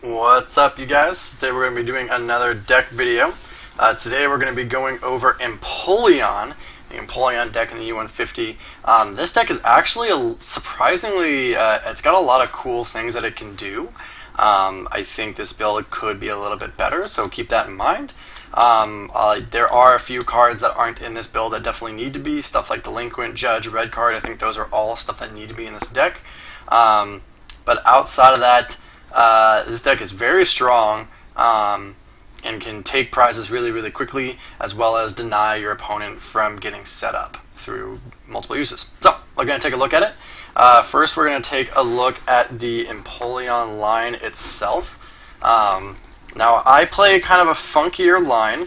What's up, you guys? Today we're going to be doing another deck video. Today we're going to be going over Empoleon, the Empoleon deck in the U150. This deck is actually surprisingly, it's got a lot of cool things that it can do. I think this build could be a little bit better, so keep that in mind. There are a few cards that aren't in this build that definitely need to be, stuff like Delinquent, Judge, Red Card. I think those are all stuff that need to be in this deck. But outside of that, this deck is very strong and can take prizes really quickly, as well as deny your opponent from getting set up through multiple uses. So we're going to take a look at it. First, we're going to take a look at the Empoleon line itself. Now, I play kind of a funkier line.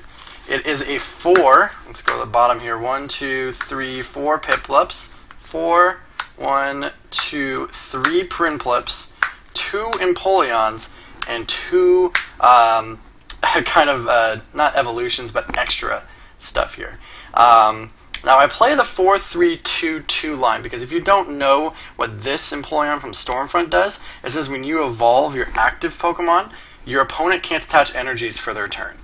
It is a 4. Let's go to the bottom here. 1, 2, 3, 4 Piplups. 4, 1, 2, 3 Prinplups. 2 Empoleons, and 2 kind of not evolutions but extra stuff here. Now I play the 4-3-2-2 line because if you don't know what this Empoleon from Stormfront does, it says when you evolve your active Pokemon, your opponent can't attach energies for their turn.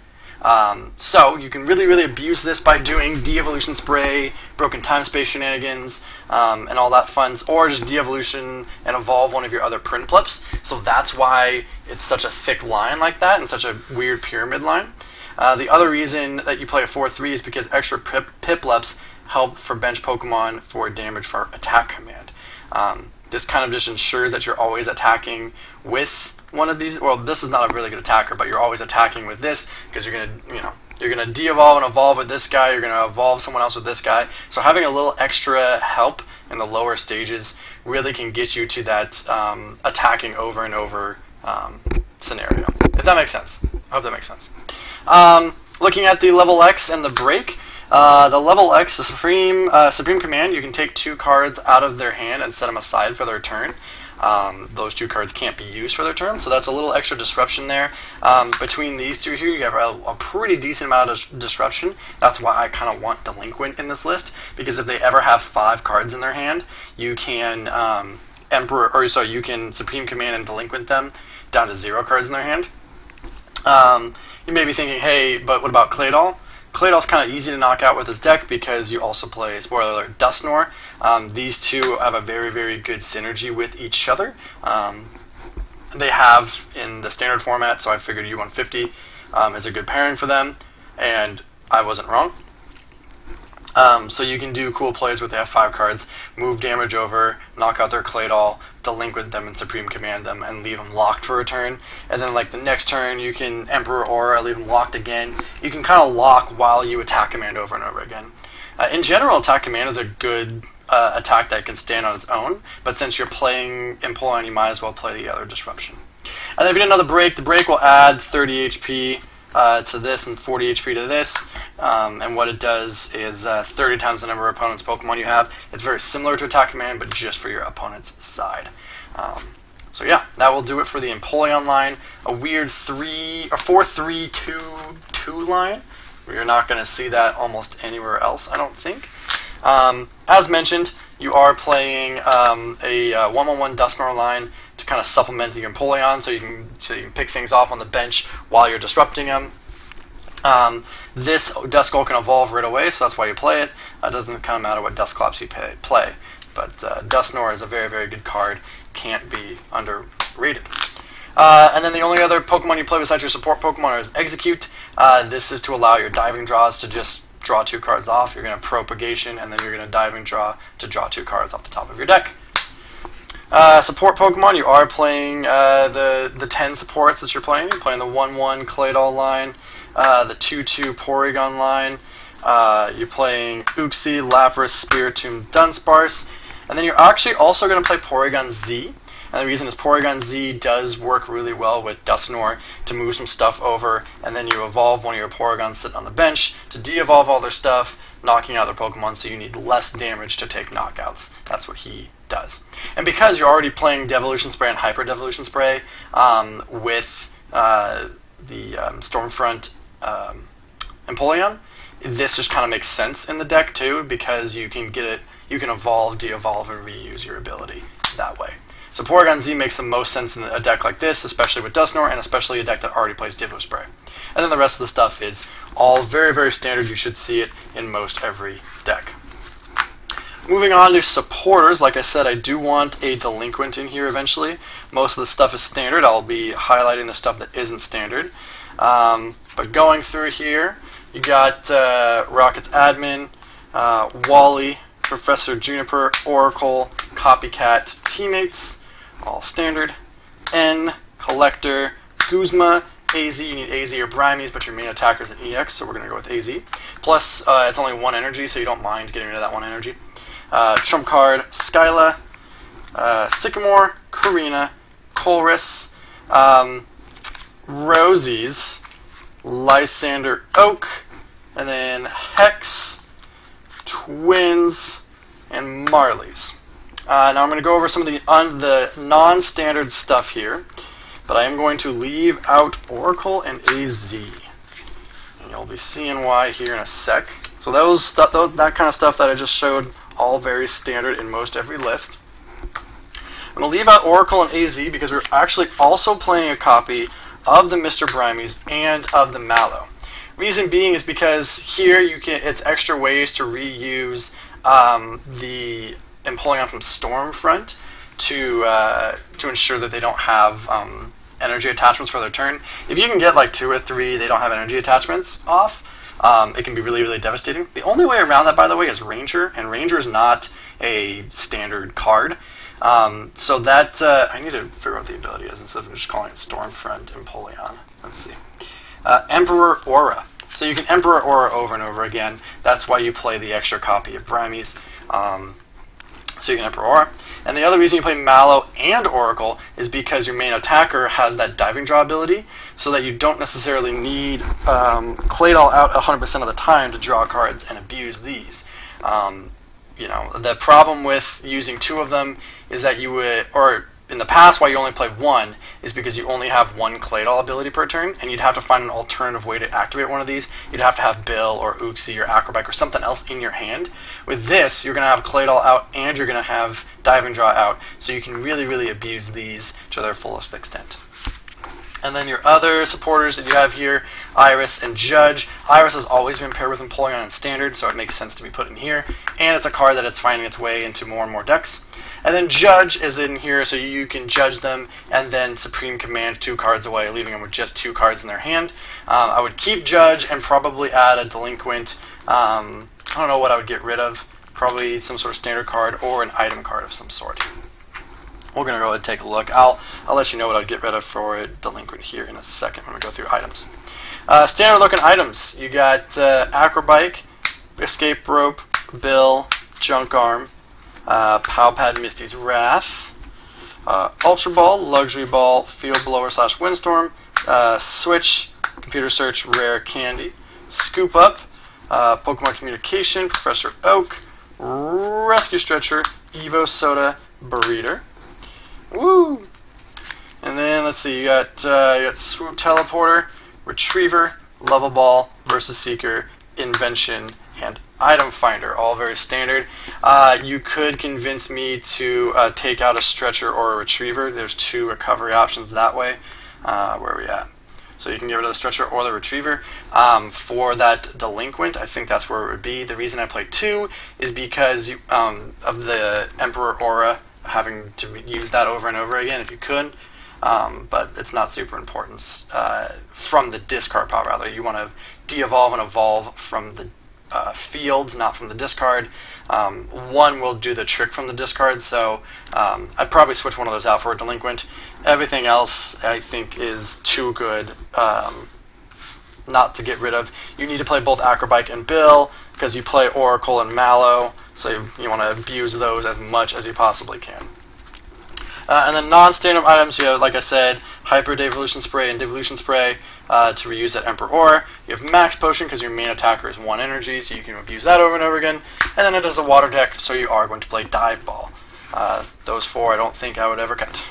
So you can really abuse this by doing de-evolution spray, broken time space shenanigans, and all that fun, or just de-evolution and evolve one of your other Prinplups. So that's why it's such a thick line like that and such a weird pyramid line. The other reason that you play a 4-3 is because extra Piplups help for bench Pokemon for damage for attack command. This kind of just ensures that you're always attacking with one of these. Well, this is not a really good attacker, but you're always attacking with this because you're gonna de-evolve and evolve with this guy. You're gonna evolve someone else with this guy. So having a little extra help in the lower stages really can get you to that attacking over and over scenario. If that makes sense. I hope that makes sense. Looking at the level X and the break. The level X, the Supreme Command, you can take 2 cards out of their hand and set them aside for their turn. Those 2 cards can't be used for their turn, so that's a little extra disruption there. Between these 2 here, you have a pretty decent amount of disruption. That's why I kind of want Delinquent in this list, because if they ever have 5 cards in their hand, you can you can Supreme Command and Delinquent them down to 0 cards in their hand. You may be thinking, hey, but what about Claydol? Claydol's kind of easy to knock out with this deck because you also play, spoiler alert, Dusknoir. These 2 have a very good synergy with each other. They have in the standard format, so I figured U150 is a good pairing for them, and I wasn't wrong. So you can do cool plays where they have 5 cards, move damage over, knock out their Claydol, Delinquent them and Supreme Command them, and leave them locked for a turn. And then like the next turn, you can Emperor Aura, leave them locked again. You can kind of lock while you attack command over and over again. In general, attack command is a good attack that can stand on its own, but since you're playing Empoleon, you might as well play the other disruption. And then if you didn't know the break will add 30 HP to this and 40 HP to this, and what it does is 30 times the number of opponent's Pokemon you have. It's very similar to Attack Command, but just for your opponent's side. So yeah, that will do it for the Empoleon line. A weird 4-3-2-2 line. You're not going to see that almost anywhere else, I don't think. As mentioned, you are playing a 1-1-1 Dusknoir line to kind of supplement the Empoleon, so you can pick things off on the bench while you're disrupting them. This Duskull can evolve right away, so that's why you play it. It doesn't kind of matter what Dusclops you play, but Dusknoir is a very good card. Can't be underrated. And then the only other Pokemon you play besides your support Pokemon is Execute. This is to allow your diving draws to just draw 2 cards off. You're going to Propagation, and then you're going to diving draw to draw 2 cards off the top of your deck. Support Pokemon, you are playing the 10 supports that you're playing. You're playing the 1-1 Claydol line, the 2-2 Porygon line. You're playing Uxie, Lapras, Spiritomb, Dunsparce. And then you're actually also going to play Porygon Z. And the reason is Porygon Z does work really well with Dusknoir to move some stuff over, and then you evolve one of your Porygons sitting on the bench to de-evolve all their stuff, knocking out their Pokemon, so you need less damage to take knockouts. That's what he does. And because you're already playing Devolution Spray and Hyper Devolution Spray with the Stormfront Empoleon, this just kind of makes sense in the deck too, because you can get it, you can evolve, de-evolve, and reuse your ability that way. So Porygon Z makes the most sense in a deck like this, especially with Dusknoir, and especially a deck that already plays Divo Spray. And then the rest of the stuff is all very, very standard. You should see it in most every deck. Moving on to supporters, like I said, I do want a Delinquent in here eventually. Most of the stuff is standard. I'll be highlighting the stuff that isn't standard. But going through here, you got Rocket's Admin, Wally, Professor Juniper, Oracle, Copycat, Teammates, all standard. N, Collector, Guzma, AZ, you need AZ or Brimies, but your main attacker is an EX, so we're going to go with AZ. Plus, it's only one energy, so you don't mind getting rid of that one energy. Trump card, Skyla, Sycamore, Karina, Colress, Rosie's, Lysander Oak, and then Hex, Twins, and Marley's. Now I'm going to go over some of the non-standard stuff here, but I am going to leave out Oracle and AZ. And you'll be seeing why here in a sec. So that kind of stuff that I just showed, all very standard in most every list. I'm going to leave out Oracle and AZ because we're actually also playing a copy of the Mr. Brimies and of the Mallow. Reason being is because here it's extra ways to reuse the Empoleon from Stormfront to ensure that they don't have energy attachments for their turn. If you can get like 2 or 3 they don't have energy attachments off, it can be really, really devastating. The only way around that, by the way, is Ranger, and Ranger is not a standard card. So that, I need to figure out what the ability is instead of just calling it Stormfront Empoleon. Let's see. Emperor Aura. So you can Emperor Aura over and over again. That's why you play the extra copy of Brimies. So you can Emperor Aura. And the other reason you play Mallow and Oracle is because your main attacker has that diving draw ability, so that you don't necessarily need Claydol out 100% of the time to draw cards and abuse these. You know, the problem with using 2 of them is that you would, or in the past why you only play 1, is because you only have 1 Claydol ability per turn, and you'd have to find an alternative way to activate one of these. You'd have to have Bill or Uxie or Acrobike or something else in your hand. With this, you're going to have Claydol out and you're going to have Dive and Draw out, so you can really, really abuse these to their fullest extent. And then your other supporters that you have here, Iris and Judge. Iris has always been paired with Empoleon in Standard, so it makes sense to be put in here. And it's a card that is finding its way into more and more decks. And then Judge is in here, so you can judge them and then Supreme Command 2 cards away, leaving them with just 2 cards in their hand. I would keep Judge and probably add a Delinquent. I don't know what I would get rid of. Probably some sort of standard card or an item card of some sort. We're going to go ahead and take a look. I'll let you know what I'd get rid of for a Delinquent here in a second when we go through items. Standard looking items. You got Acrobike, Escape Rope, Bill, Junk Arm, Powpad Misty's Wrath, Ultra Ball, Luxury Ball, Field Blower / Windstorm, Switch, Computer Search, Rare Candy, Scoop Up, Pokemon Communication, Professor Oak, Rescue Stretcher, Evo Soda, Breeder. Woo! And then let's see, you got Swoop Teleporter, Retriever, Level Ball, Versus Seeker, Invention, and Item Finder, all very standard. You could convince me to take out a Stretcher or a Retriever. There's 2 recovery options that way. Where are we at? So you can get rid of the Stretcher or the Retriever. For that Delinquent, I think that's where it would be. The reason I play 2 is because of the Emperor Aura, having to use that over and over again if you could. But it's not super important from the discard pile, rather. You want to de-evolve and evolve from the fields, not from the discard. 1 will do the trick from the discard, so I'd probably switch one of those out for a Delinquent. Everything else I think is too good not to get rid of. You need to play both Acrobike and Bill because you play Oracle and Mallow, so you want to abuse those as much as you possibly can. And then non-standard items, you have, like I said, Hyper Devolution Spray and Devolution Spray to reuse that Emperor Aura. You have Max Potion because your main attacker is 1 energy, so you can abuse that over and over again. And then it is a water deck, so you are going to play Dive Ball. Those 4 I don't think I would ever cut.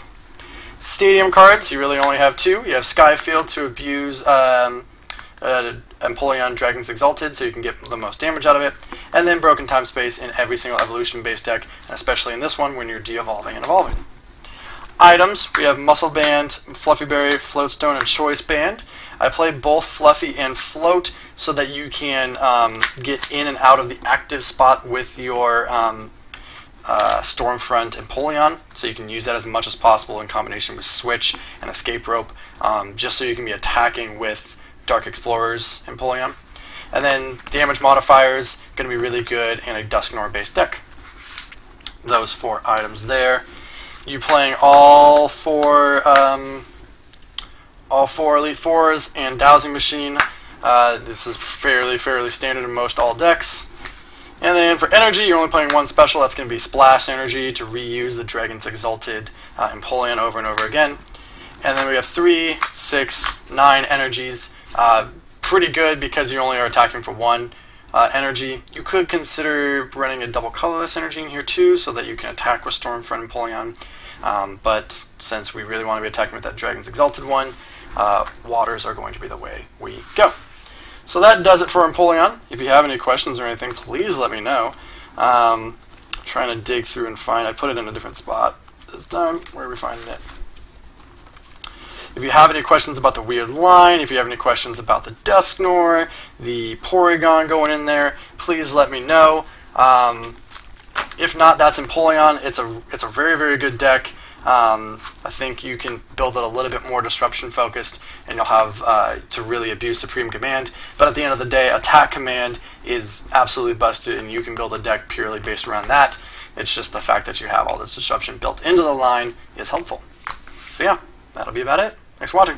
Stadium cards, you really only have 2. You have Skyfield to abuse Empoleon Dragon's Exalted, so you can get the most damage out of it. And then Broken Time Space in every single evolution-based deck, and especially in this one when you're de-evolving and evolving. items, we have Muscle Band, Fluffy Berry, Floatstone, and Choice Band. I play both Fluffy and Float so that you can get in and out of the active spot with your Stormfront Empoleon, so you can use that as much as possible in combination with Switch and Escape Rope, just so you can be attacking with Dark Explorer's Empoleon. And then damage modifiers, going to be really good in a Dusknoir based deck. Those 4 items there. You playing all four Elite Fours and Dowsing Machine. This is fairly standard in most all decks. And then for energy, you're only playing 1 special. That's going to be Splash Energy to reuse the Dragon's Exalted Empoleon over and over again. And then we have 3, 6, 9 energies. Pretty good because you only are attacking for 1 energy. You could consider running a double colorless energy in here too, so that you can attack with Stormfront Empoleon. But since we really want to be attacking with that Dragon's Exalted one, waters are going to be the way we go. So that does it for Empoleon. If you have any questions or anything, please let me know. Trying to dig through and find. I put it in a different spot this time. Where are we finding it? If you have any questions about the weird line, if you have any questions about the Dusknoir, the Porygon going in there, please let me know. If not, that's Empoleon. It's a very good deck. I think you can build it a little bit more disruption focused, and you'll have to really abuse Supreme Command. But at the end of the day, Attack Command is absolutely busted, and you can build a deck purely based around that. It's just the fact that you have all this disruption built into the line is helpful. So yeah, that'll be about it. Thanks for watching.